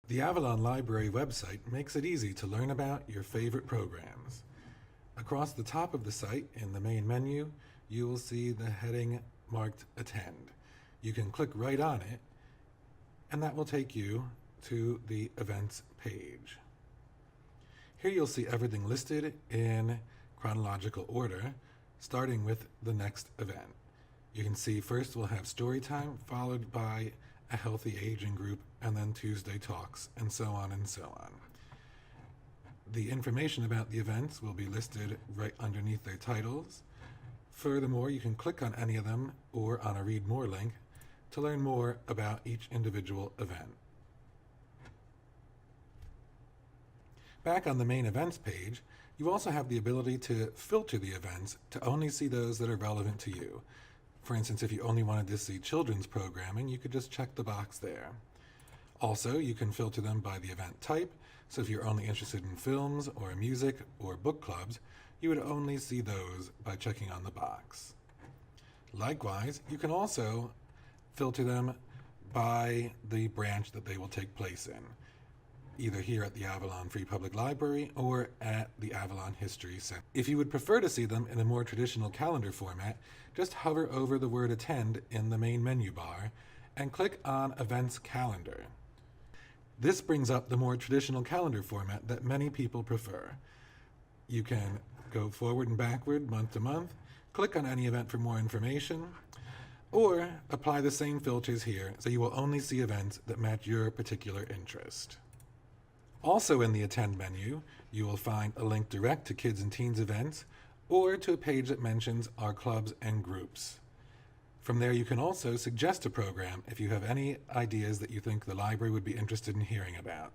The Avalon Library website makes it easy to learn about your favorite programs. Across the top of the site, in the main menu, you will see the heading marked Attend. You can click right on it, and that will take you to the events page. Here you'll see everything listed in chronological order, starting with the next event. You can see first we'll have story time, followed by a healthy aging group, and then Tuesday talks, and so on and so on. The information about the events will be listed right underneath their titles. Furthermore, you can click on any of them or on a Read More link to learn more about each individual event. Back on the main events page, you also have the ability to filter the events to only see those that are relevant to you. For instance, if you only wanted to see children's programming, you could just check the box there. Also, you can filter them by the event type, so if you're only interested in films or music or book clubs, you would only see those by checking on the box. Likewise, you can also filter them by the branch that they will take place in, either here at the Avalon Free Public Library or at the Avalon History Center. If you would prefer to see them in a more traditional calendar format, just hover over the word Attend in the main menu bar and click on Events Calendar. This brings up the more traditional calendar format that many people prefer. You can go forward and backward, month to month, click on any event for more information, or apply the same filters here so you will only see events that match your particular interest. Also in the Attend menu, you will find a link direct to Kids and Teens events or to a page that mentions our clubs and groups. From there, you can also suggest a program if you have any ideas that you think the library would be interested in hearing about.